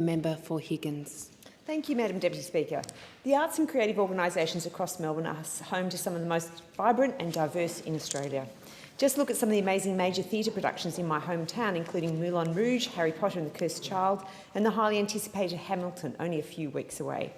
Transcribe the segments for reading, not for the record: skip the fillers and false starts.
Member for Higgins. Thank you, Madam Deputy Speaker. The arts and creative organisations across Melbourne are home to some of the most vibrant and diverse in Australia. Just look at some of the amazing major theatre productions in my hometown, including Moulin Rouge, Harry Potter and the Cursed Child, and the highly anticipated Hamilton, only a few weeks away.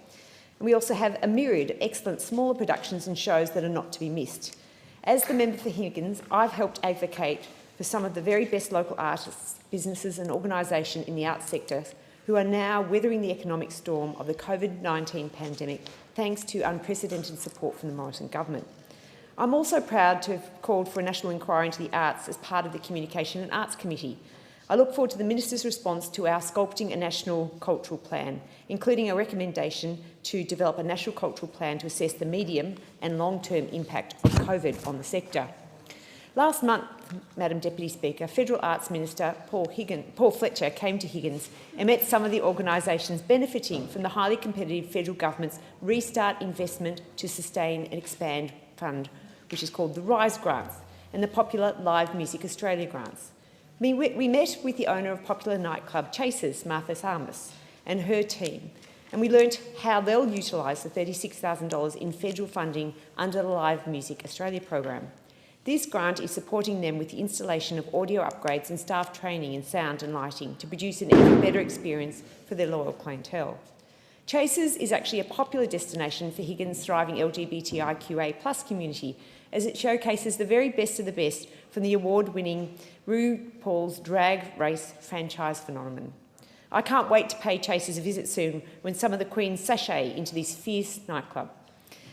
And we also have a myriad of excellent smaller productions and shows that are not to be missed. As the member for Higgins, I've helped advocate for some of the very best local artists, businesses and organisations in the arts sector who are now weathering the economic storm of the COVID-19 pandemic thanks to unprecedented support from the Morrison government. I'm also proud to have called for a national inquiry into the arts as part of the Communication and Arts Committee. I look forward to the Minister's response to our Sculpting a National Cultural Plan, including a recommendation to develop a national cultural plan to assess the medium and long-term impact of COVID on the sector. Last month, Madam Deputy Speaker, Federal Arts Minister Paul Fletcher came to Higgins and met some of the organisations benefiting from the highly competitive federal government's Restart Investment to Sustain and Expand Fund, which is called the RISE grants, and the popular Live Music Australia grants. We met with the owner of popular nightclub Chasers, Martha Sarmas, and her team, and we learnt how they'll utilise the $36,000 in federal funding under the Live Music Australia program. This grant is supporting them with the installation of audio upgrades and staff training in sound and lighting to produce an even better experience for their loyal clientele. Chasers is actually a popular destination for Higgins' thriving LGBTIQA+ community, as it showcases the very best of the best from the award-winning RuPaul's Drag Race franchise phenomenon. I can't wait to pay Chasers a visit soon when some of the queens sashay into this fierce nightclub.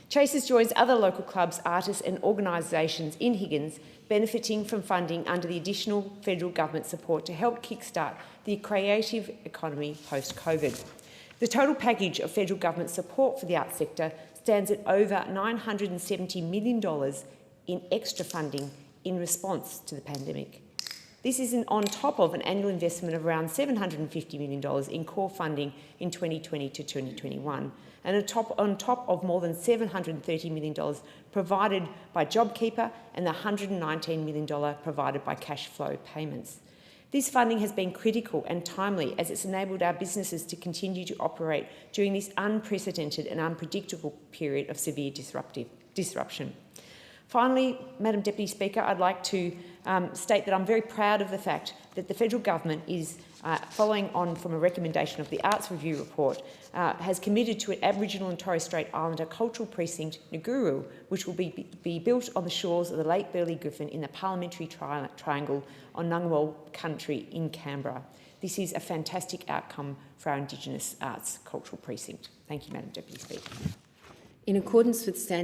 Chasers joins other local clubs, artists and organisations in Higgins benefiting from funding under the additional federal government support to help kickstart the creative economy post-COVID. The total package of federal government support for the arts sector stands at over $970 million in extra funding in response to the pandemic. This is on top of an annual investment of around $750 million in core funding in 2020 to 2021, and on top of more than $730 million provided by JobKeeper and the $119 million provided by cash flow payments. This funding has been critical and timely as it's enabled our businesses to continue to operate during this unprecedented and unpredictable period of severe disruption. Finally, Madam Deputy Speaker, I'd like to state that I'm very proud of the fact that the federal government is, following on from a recommendation of the Arts Review report, has committed to an Aboriginal and Torres Strait Islander cultural precinct, Nguru, which will be built on the shores of the Lake Burley Griffin in the Parliamentary Triangle on Ngunnawal country in Canberra. This is a fantastic outcome for our Indigenous arts cultural precinct. Thank you, Madam Deputy Speaker. In accordance with Standing